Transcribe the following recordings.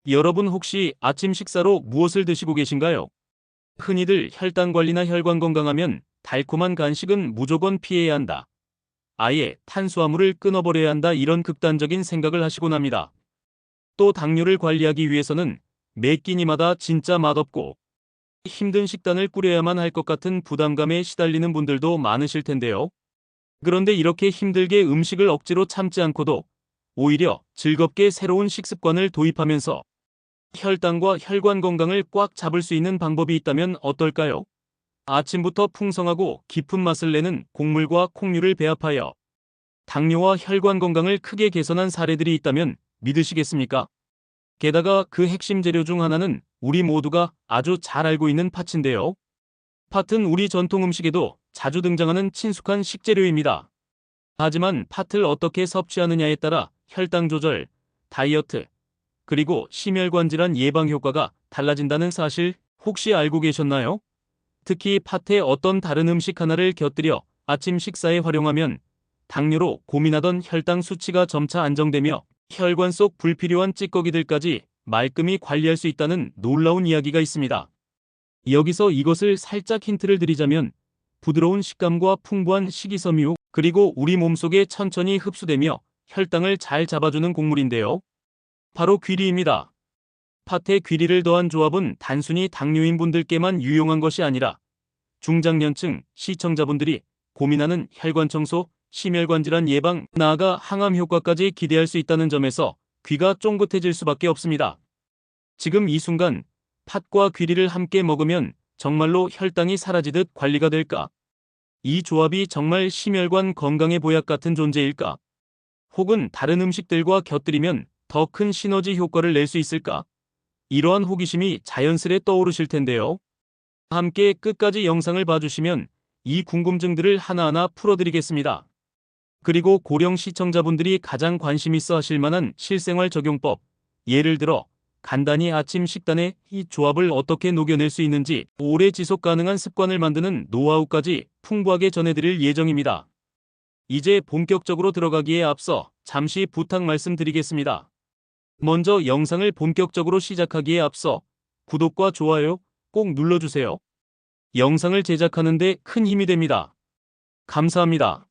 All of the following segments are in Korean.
여러분 혹시 아침 식사로 무엇을 드시고 계신가요? 흔히들 혈당 관리나 혈관 건강하면 달콤한 간식은 무조건 피해야 한다. 아예 탄수화물을 끊어버려야 한다, 이런 극단적인 생각을 하시곤 합니다. 또 당뇨를 관리하기 위해서는 매 끼니마다 진짜 맛없고 힘든 식단을 꾸려야만 할 것 같은 부담감에 시달리는 분들도 많으실 텐데요. 그런데 이렇게 힘들게 음식을 억지로 참지 않고도 오히려 즐겁게 새로운 식습관을 도입하면서 혈당과 혈관 건강을 꽉 잡을 수 있는 방법이 있다면 어떨까요? 아침부터 풍성하고 깊은 맛을 내는 곡물과 콩류를 배합하여 당뇨와 혈관 건강을 크게 개선한 사례들이 있다면 믿으시겠습니까? 게다가 그 핵심 재료 중 하나는 우리 모두가 아주 잘 알고 있는 팥인데요. 팥은 우리 전통 음식에도 자주 등장하는 친숙한 식재료입니다. 하지만 팥을 어떻게 섭취하느냐에 따라 혈당 조절, 다이어트, 그리고 심혈관 질환 예방 효과가 달라진다는 사실 혹시 알고 계셨나요? 특히 팥에 어떤 다른 음식 하나를 곁들여 아침 식사에 활용하면 당뇨로 고민하던 혈당 수치가 점차 안정되며 혈관 속 불필요한 찌꺼기들까지 말끔히 관리할 수 있다는 놀라운 이야기가 있습니다. 여기서 이것을 살짝 힌트를 드리자면 부드러운 식감과 풍부한 식이섬유, 그리고 우리 몸속에 천천히 흡수되며 혈당을 잘 잡아주는 곡물인데요. 바로 귀리입니다. 팥에 귀리를 더한 조합은 단순히 당뇨인 분들께만 유용한 것이 아니라 중장년층 시청자분들이 고민하는 혈관 청소, 심혈관 질환 예방, 나아가 항암 효과까지 기대할 수 있다는 점에서 귀가 쫑긋해질 수밖에 없습니다. 지금 이 순간 팥과 귀리를 함께 먹으면 정말로 혈당이 사라지듯 관리가 될까? 이 조합이 정말 심혈관 건강의 보약 같은 존재일까? 혹은 다른 음식들과 곁들이면 더 큰 시너지 효과를 낼 수 있을까? 이러한 호기심이 자연스레 떠오르실 텐데요. 함께 끝까지 영상을 봐주시면 이 궁금증들을 하나하나 풀어드리겠습니다. 그리고 고령 시청자분들이 가장 관심 있어 하실 만한 실생활 적용법, 예를 들어 간단히 아침 식단에 이 조합을 어떻게 녹여낼 수 있는지, 오래 지속 가능한 습관을 만드는 노하우까지 풍부하게 전해드릴 예정입니다. 이제 본격적으로 들어가기에 앞서 잠시 부탁 말씀드리겠습니다. 먼저 영상을 본격적으로 시작하기에 앞서 구독과 좋아요 꼭 눌러주세요. 영상을 제작하는 데 큰 힘이 됩니다. 감사합니다.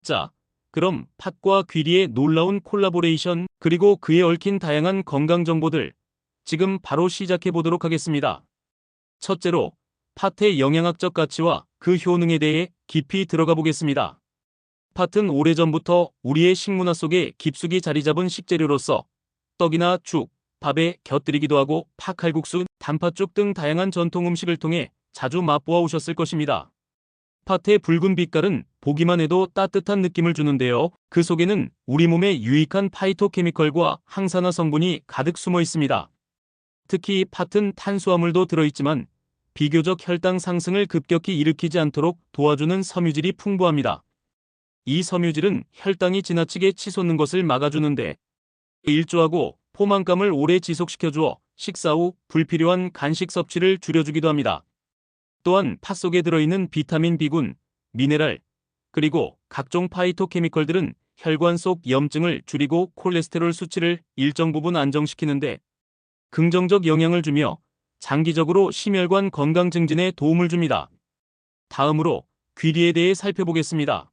자, 그럼 팥과 귀리의 놀라운 콜라보레이션, 그리고 그에 얽힌 다양한 건강 정보들 지금 바로 시작해 보도록 하겠습니다. 첫째로 팥의 영양학적 가치와 그 효능에 대해 깊이 들어가 보겠습니다. 팥은 오래전부터 우리의 식문화 속에 깊숙이 자리 잡은 식재료로서 떡이나 죽, 밥에 곁들이기도 하고 팥칼국수, 단팥죽 등 다양한 전통 음식을 통해 자주 맛보아 오셨을 것입니다. 팥의 붉은 빛깔은 보기만 해도 따뜻한 느낌을 주는데요. 그 속에는 우리 몸에 유익한 파이토케미컬과 항산화 성분이 가득 숨어 있습니다. 특히 팥은 탄수화물도 들어있지만 비교적 혈당 상승을 급격히 일으키지 않도록 도와주는 섬유질이 풍부합니다. 이 섬유질은 혈당이 지나치게 치솟는 것을 막아주는데 일조하고 포만감을 오래 지속시켜주어 식사 후 불필요한 간식 섭취를 줄여주기도 합니다. 또한 팥 속에 들어있는 비타민 B군, 미네랄, 그리고 각종 파이토케미컬들은 혈관 속 염증을 줄이고 콜레스테롤 수치를 일정 부분 안정시키는데 긍정적 영향을 주며 장기적으로 심혈관 건강 증진에 도움을 줍니다. 다음으로 귀리에 대해 살펴보겠습니다.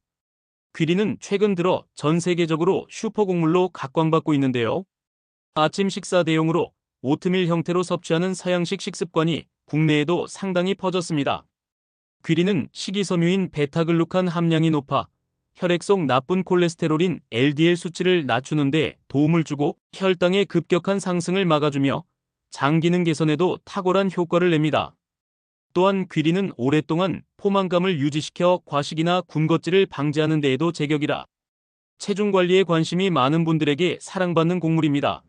귀리는 최근 들어 전 세계적으로 슈퍼곡물로 각광받고 있는데요. 아침 식사 대용으로 오트밀 형태로 섭취하는 서양식 식습관이 국내에도 상당히 퍼졌습니다. 귀리는 식이섬유인 베타글루칸 함량이 높아 혈액 속 나쁜 콜레스테롤인 LDL 수치를 낮추는 데 도움을 주고 혈당의 급격한 상승을 막아주며 장 기능 개선에도 탁월한 효과를 냅니다. 또한 귀리는 오랫동안 포만감을 유지시켜 과식이나 군것질을 방지하는 데에도 제격이라 체중 관리에 관심이 많은 분들에게 사랑받는 곡물입니다.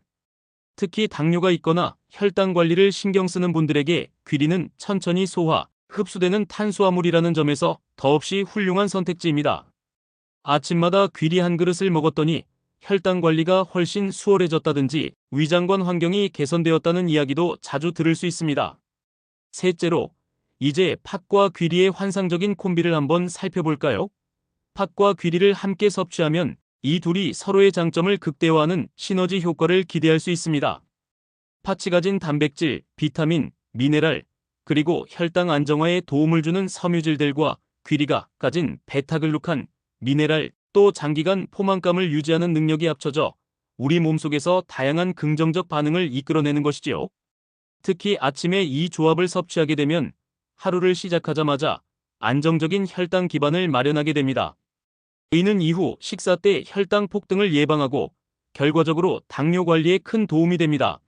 특히 당뇨가 있거나 혈당 관리를 신경 쓰는 분들에게 귀리는 천천히 소화, 흡수되는 탄수화물이라는 점에서 더없이 훌륭한 선택지입니다. 아침마다 귀리 한 그릇을 먹었더니 혈당 관리가 훨씬 수월해졌다든지 위장관 환경이 개선되었다는 이야기도 자주 들을 수 있습니다. 셋째로, 이제 팥과 귀리의 환상적인 콤비를 한번 살펴볼까요? 팥과 귀리를 함께 섭취하면 이 둘이 서로의 장점을 극대화하는 시너지 효과를 기대할 수 있습니다. 팥이 가진 단백질, 비타민, 미네랄, 그리고 혈당 안정화에 도움을 주는 섬유질들과 귀리가 가진 베타글루칸, 미네랄, 또 장기간 포만감을 유지하는 능력이 합쳐져 우리 몸속에서 다양한 긍정적 반응을 이끌어내는 것이지요. 특히 아침에 이 조합을 섭취하게 되면 하루를 시작하자마자 안정적인 혈당 기반을 마련하게 됩니다. 이는 이후 식사 때 혈당 폭등을 예방하고 결과적으로 당뇨 관리에 큰 도움이 됩니다.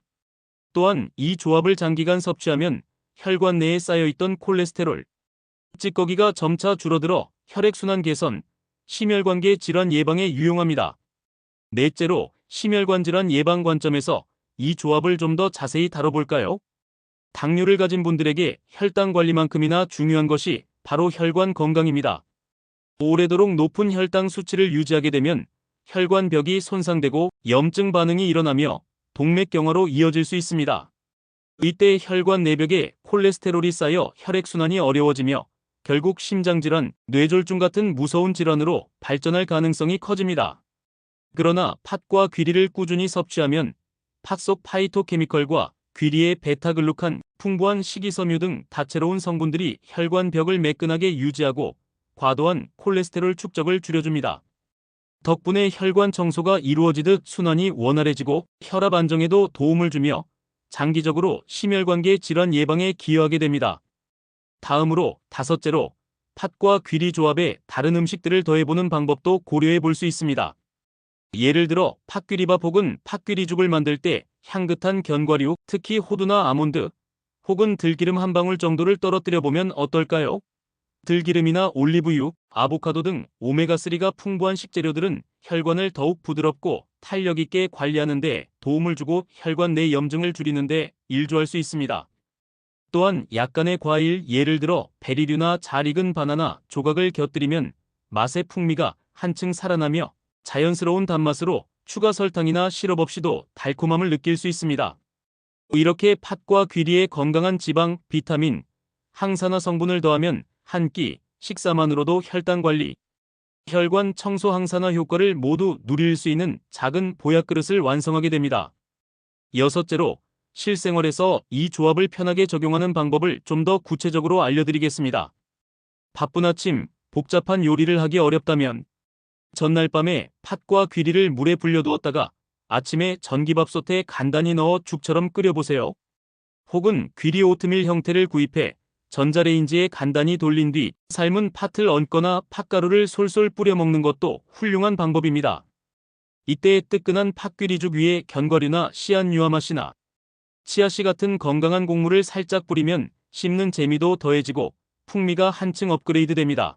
또한 이 조합을 장기간 섭취하면 혈관 내에 쌓여있던 콜레스테롤, 찌꺼기가 점차 줄어들어 혈액순환 개선, 심혈관계 질환 예방에 유용합니다. 넷째로 심혈관 질환 예방 관점에서 이 조합을 좀 더 자세히 다뤄볼까요? 당뇨를 가진 분들에게 혈당 관리만큼이나 중요한 것이 바로 혈관 건강입니다. 오래도록 높은 혈당 수치를 유지하게 되면 혈관벽이 손상되고 염증 반응이 일어나며 동맥경화로 이어질 수 있습니다. 이때 혈관 내벽에 콜레스테롤이 쌓여 혈액순환이 어려워지며 결국 심장질환, 뇌졸중 같은 무서운 질환으로 발전할 가능성이 커집니다. 그러나 팥과 귀리를 꾸준히 섭취하면 팥 속 파이토케미컬과 귀리의 베타글루칸, 풍부한 식이섬유 등 다채로운 성분들이 혈관벽을 매끈하게 유지하고 과도한 콜레스테롤 축적을 줄여줍니다. 덕분에 혈관 청소가 이루어지듯 순환이 원활해지고 혈압 안정에도 도움을 주며 장기적으로 심혈관계 질환 예방에 기여하게 됩니다. 다음으로 다섯째로 팥과 귀리 조합에 다른 음식들을 더해보는 방법도 고려해 볼 수 있습니다. 예를 들어 팥귀리밥 혹은 팥귀리죽을 만들 때 향긋한 견과류, 특히 호두나 아몬드 혹은 들기름 한 방울 정도를 떨어뜨려 보면 어떨까요? 들기름이나 올리브유, 아보카도 등 오메가3가 풍부한 식재료들은 혈관을 더욱 부드럽고 탄력 있게 관리하는 데 도움을 주고 혈관 내 염증을 줄이는 데 일조할 수 있습니다. 또한 약간의 과일, 예를 들어 베리류나 잘 익은 바나나 조각을 곁들이면 맛의 풍미가 한층 살아나며 자연스러운 단맛으로 추가 설탕이나 시럽 없이도 달콤함을 느낄 수 있습니다. 이렇게 팥과 귀리의 건강한 지방, 비타민, 항산화 성분을 더하면 한 끼 식사만으로도 혈당 관리, 혈관 청소 항산화 효과를 모두 누릴 수 있는 작은 보약 그릇을 완성하게 됩니다. 여섯째로 실생활에서 이 조합을 편하게 적용하는 방법을 좀 더 구체적으로 알려드리겠습니다. 바쁜 아침, 복잡한 요리를 하기 어렵다면 전날 밤에 팥과 귀리를 물에 불려두었다가 아침에 전기밥솥에 간단히 넣어 죽처럼 끓여보세요. 혹은 귀리 오트밀 형태를 구입해 전자레인지에 간단히 돌린 뒤 삶은 팥을 얹거나 팥가루를 솔솔 뿌려 먹는 것도 훌륭한 방법입니다. 이때 뜨끈한 팥귀리죽 위에 견과류나 씨앗 유화맛이나 치아씨 같은 건강한 곡물을 살짝 뿌리면 씹는 재미도 더해지고 풍미가 한층 업그레이드 됩니다.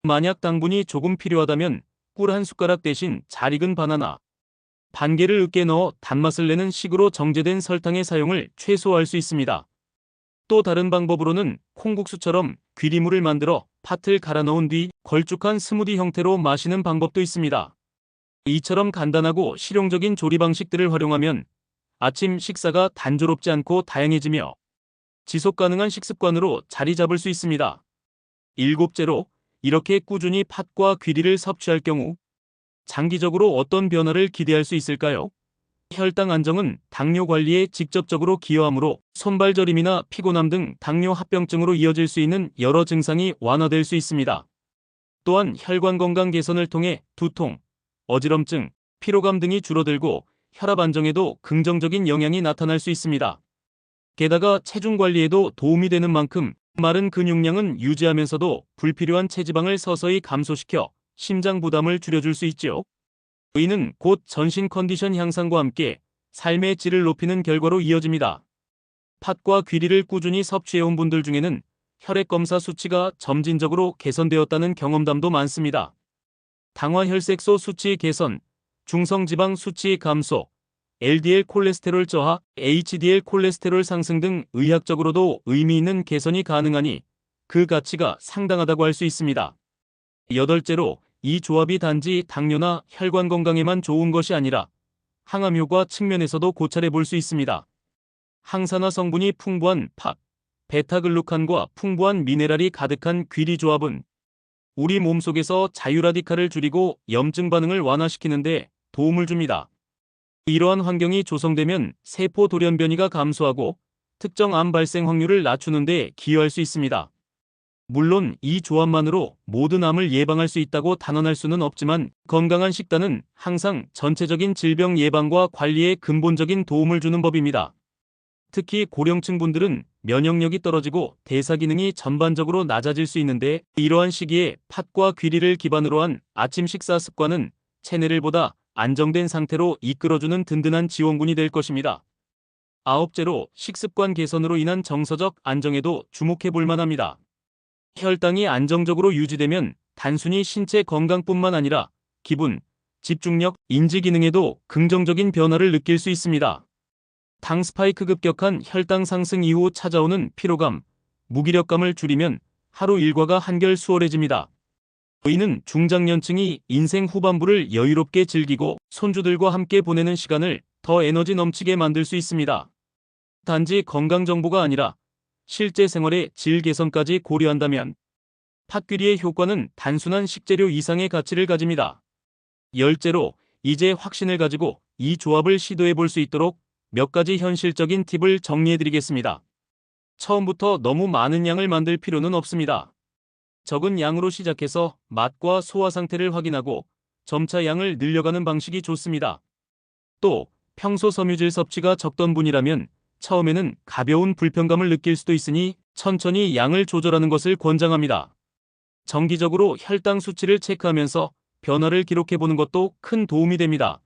만약 당분이 조금 필요하다면 꿀 한 숟가락 대신 잘 익은 바나나 반 개를 으깨 넣어 단맛을 내는 식으로 정제된 설탕의 사용을 최소화할 수 있습니다. 또 다른 방법으로는 콩국수처럼 귀리물을 만들어 팥을 갈아 넣은 뒤 걸쭉한 스무디 형태로 마시는 방법도 있습니다. 이처럼 간단하고 실용적인 조리 방식들을 활용하면 아침 식사가 단조롭지 않고 다양해지며 지속 가능한 식습관으로 자리 잡을 수 있습니다. 일곱째로 이렇게 꾸준히 팥과 귀리를 섭취할 경우 장기적으로 어떤 변화를 기대할 수 있을까요? 혈당 안정은 당뇨 관리에 직접적으로 기여하므로 손발 저림이나 피곤함 등 당뇨 합병증으로 이어질 수 있는 여러 증상이 완화될 수 있습니다. 또한 혈관 건강 개선을 통해 두통, 어지럼증, 피로감 등이 줄어들고 혈압 안정에도 긍정적인 영향이 나타날 수 있습니다. 게다가 체중 관리에도 도움이 되는 만큼 마른 근육량은 유지하면서도 불필요한 체지방을 서서히 감소시켜 심장 부담을 줄여줄 수 있지요. 이는 곧 전신 컨디션 향상과 함께 삶의 질을 높이는 결과로 이어집니다. 팥과 귀리를 꾸준히 섭취해온 분들 중에는 혈액 검사 수치가 점진적으로 개선되었다는 경험담도 많습니다. 당화혈색소 수치 개선, 중성지방 수치 감소, LDL 콜레스테롤 저하, HDL 콜레스테롤 상승 등 의학적으로도 의미 있는 개선이 가능하니 그 가치가 상당하다고 할 수 있습니다. 여덟째로 이 조합이 단지 당뇨나 혈관 건강에만 좋은 것이 아니라 항암 효과 측면에서도 고찰해 볼 수 있습니다. 항산화 성분이 풍부한 팥, 베타글루칸과 풍부한 미네랄이 가득한 귀리 조합은 우리 몸속에서 자유라디칼을 줄이고 염증 반응을 완화시키는 데 도움을 줍니다. 이러한 환경이 조성되면 세포 돌연변이가 감소하고 특정 암 발생 확률을 낮추는 데 기여할 수 있습니다. 물론 이 조합만으로 모든 암을 예방할 수 있다고 단언할 수는 없지만 건강한 식단은 항상 전체적인 질병 예방과 관리에 근본적인 도움을 주는 법입니다. 특히 고령층 분들은 면역력이 떨어지고 대사 기능이 전반적으로 낮아질 수 있는데 이러한 시기에 팥과 귀리를 기반으로 한 아침 식사 습관은 체내를 보다 안정된 상태로 이끌어주는 든든한 지원군이 될 것입니다. 아홉째로 식습관 개선으로 인한 정서적 안정에도 주목해 볼 만합니다. 혈당이 안정적으로 유지되면 단순히 신체 건강뿐만 아니라 기분, 집중력, 인지 기능에도 긍정적인 변화를 느낄 수 있습니다. 당 스파이크 급격한 혈당 상승 이후 찾아오는 피로감, 무기력감을 줄이면 하루 일과가 한결 수월해집니다. 이는 중장년층이 인생 후반부를 여유롭게 즐기고 손주들과 함께 보내는 시간을 더 에너지 넘치게 만들 수 있습니다. 단지 건강 정보가 아니라 실제 생활의 질 개선까지 고려한다면 팥귀리의 효과는 단순한 식재료 이상의 가치를 가집니다. 열째로 이제 확신을 가지고 이 조합을 시도해 볼 수 있도록 몇 가지 현실적인 팁을 정리해 드리겠습니다. 처음부터 너무 많은 양을 만들 필요는 없습니다. 적은 양으로 시작해서 맛과 소화 상태를 확인하고 점차 양을 늘려가는 방식이 좋습니다. 또 평소 섬유질 섭취가 적던 분이라면 처음에는 가벼운 불편감을 느낄 수도 있으니 천천히 양을 조절하는 것을 권장합니다. 정기적으로 혈당 수치를 체크하면서 변화를 기록해보는 것도 큰 도움이 됩니다.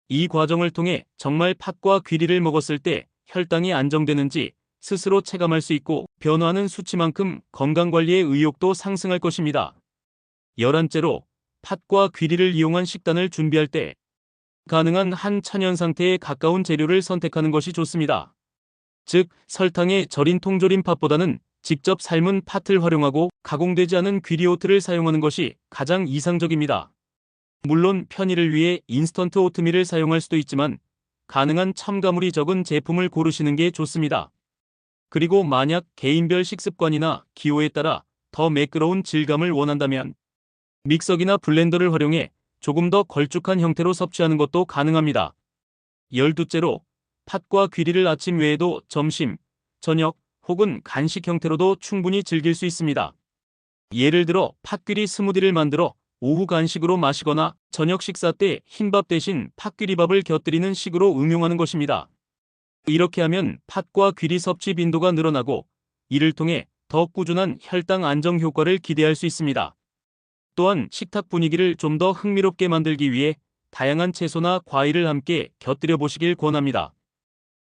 이 과정을 통해 정말 팥과 귀리를 먹었을 때 혈당이 안정되는지 스스로 체감할 수 있고 변화하는 수치만큼 건강관리의 의욕도 상승할 것입니다. 11째로 팥과 귀리를 이용한 식단을 준비할 때 가능한 한 천연 상태에 가까운 재료를 선택하는 것이 좋습니다. 즉, 설탕에 절인 통조림 팥보다는 직접 삶은 팥을 활용하고 가공되지 않은 귀리오트를 사용하는 것이 가장 이상적입니다. 물론 편의를 위해 인스턴트 오트밀을 사용할 수도 있지만 가능한 첨가물이 적은 제품을 고르시는 게 좋습니다. 그리고 만약 개인별 식습관이나 기호에 따라 더 매끄러운 질감을 원한다면 믹서기나 블렌더를 활용해 조금 더 걸쭉한 형태로 섭취하는 것도 가능합니다. 12째로 팥과 귀리를 아침 외에도 점심, 저녁 혹은 간식 형태로도 충분히 즐길 수 있습니다. 예를 들어 팥귀리 스무디를 만들어 오후 간식으로 마시거나 저녁 식사 때 흰밥 대신 팥귀리밥을 곁들이는 식으로 응용하는 것입니다. 이렇게 하면 팥과 귀리 섭취 빈도가 늘어나고 이를 통해 더 꾸준한 혈당 안정 효과를 기대할 수 있습니다. 또한 식탁 분위기를 좀 더 흥미롭게 만들기 위해 다양한 채소나 과일을 함께 곁들여 보시길 권합니다.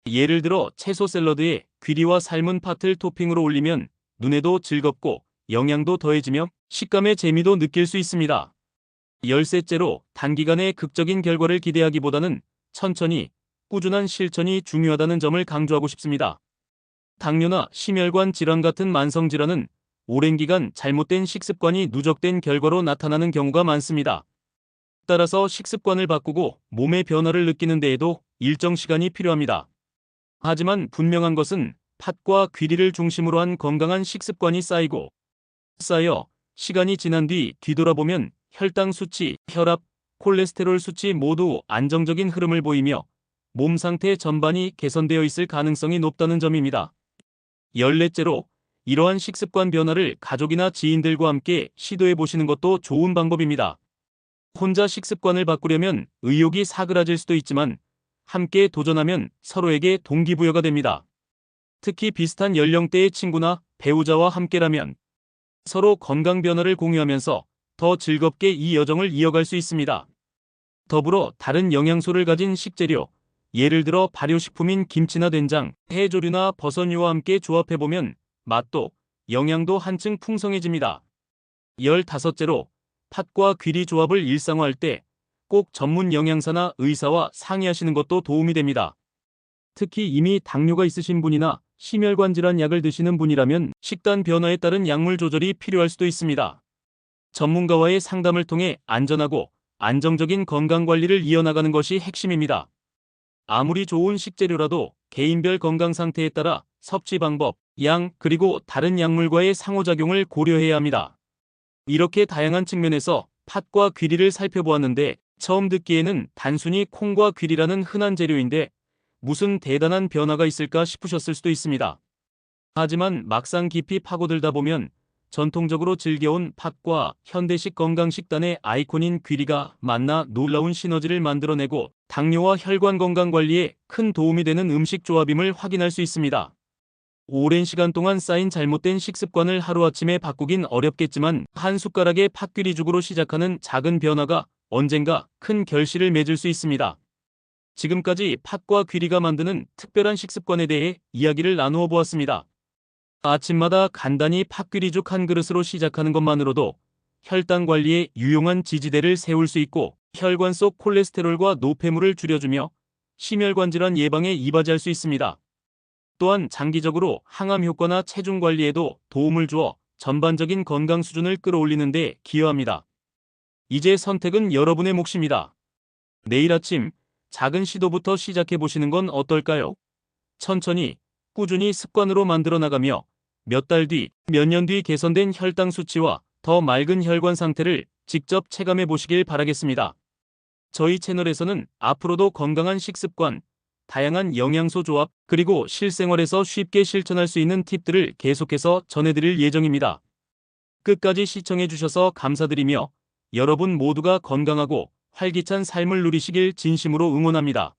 예를 들어 채소 샐러드에 귀리와 삶은 팥을 토핑으로 올리면 눈에도 즐겁고 영양도 더해지며 식감의 재미도 느낄 수 있습니다. 13째로 단기간에 극적인 결과를 기대하기보다는 천천히 꾸준한 실천이 중요하다는 점을 강조하고 싶습니다. 당뇨나 심혈관 질환 같은 만성 질환은 오랜 기간 잘못된 식습관이 누적된 결과로 나타나는 경우가 많습니다. 따라서 식습관을 바꾸고 몸의 변화를 느끼는 데에도 일정 시간이 필요합니다. 하지만 분명한 것은 팥과 귀리를 중심으로 한 건강한 식습관이 쌓여 시간이 지난 뒤 뒤돌아보면 혈당 수치, 혈압, 콜레스테롤 수치 모두 안정적인 흐름을 보이며 몸 상태 전반이 개선되어 있을 가능성이 높다는 점입니다. 14째로 이러한 식습관 변화를 가족이나 지인들과 함께 시도해 보시는 것도 좋은 방법입니다. 혼자 식습관을 바꾸려면 의욕이 사그라질 수도 있지만 함께 도전하면 서로에게 동기부여가 됩니다. 특히 비슷한 연령대의 친구나 배우자와 함께라면 서로 건강 변화를 공유하면서 더 즐겁게 이 여정을 이어갈 수 있습니다. 더불어 다른 영양소를 가진 식재료, 예를 들어 발효식품인 김치나 된장, 해조류나 버섯류와 함께 조합해보면 맛도 영양도 한층 풍성해집니다. 15째로 팥과 귀리 조합을 일상화할 때 꼭 전문 영양사나 의사와 상의하시는 것도 도움이 됩니다. 특히 이미 당뇨가 있으신 분이나 심혈관 질환 약을 드시는 분이라면 식단 변화에 따른 약물 조절이 필요할 수도 있습니다. 전문가와의 상담을 통해 안전하고 안정적인 건강관리를 이어나가는 것이 핵심입니다. 아무리 좋은 식재료라도 개인별 건강 상태에 따라 섭취 방법, 양, 그리고 다른 약물과의 상호작용을 고려해야 합니다. 이렇게 다양한 측면에서 팥과 귀리를 살펴보았는데 처음 듣기에는 단순히 콩과 귀리라는 흔한 재료인데 무슨 대단한 변화가 있을까 싶으셨을 수도 있습니다. 하지만 막상 깊이 파고들다 보면 전통적으로 즐겨온 팥과 현대식 건강식단의 아이콘인 귀리가 만나 놀라운 시너지를 만들어내고 당뇨와 혈관 건강 관리에 큰 도움이 되는 음식 조합임을 확인할 수 있습니다. 오랜 시간 동안 쌓인 잘못된 식습관을 하루아침에 바꾸긴 어렵겠지만 한 숟가락의 팥귀리죽으로 시작하는 작은 변화가 언젠가 큰 결실을 맺을 수 있습니다. 지금까지 팥과 귀리가 만드는 특별한 식습관에 대해 이야기를 나누어 보았습니다. 아침마다 간단히 팥귀리죽 한 그릇으로 시작하는 것만으로도 혈당 관리에 유용한 지지대를 세울 수 있고 혈관 속 콜레스테롤과 노폐물을 줄여주며 심혈관 질환 예방에 이바지할 수 있습니다. 또한 장기적으로 항암 효과나 체중 관리에도 도움을 주어 전반적인 건강 수준을 끌어올리는 데 기여합니다. 이제 선택은 여러분의 몫입니다. 내일 아침 작은 시도부터 시작해 보시는 건 어떨까요? 천천히 꾸준히 습관으로 만들어 나가며 몇 달 뒤, 몇 년 뒤 개선된 혈당 수치와 더 맑은 혈관 상태를 직접 체감해 보시길 바라겠습니다. 저희 채널에서는 앞으로도 건강한 식습관, 다양한 영양소 조합, 그리고 실생활에서 쉽게 실천할 수 있는 팁들을 계속해서 전해드릴 예정입니다. 끝까지 시청해 주셔서 감사드리며 여러분 모두가 건강하고 활기찬 삶을 누리시길 진심으로 응원합니다.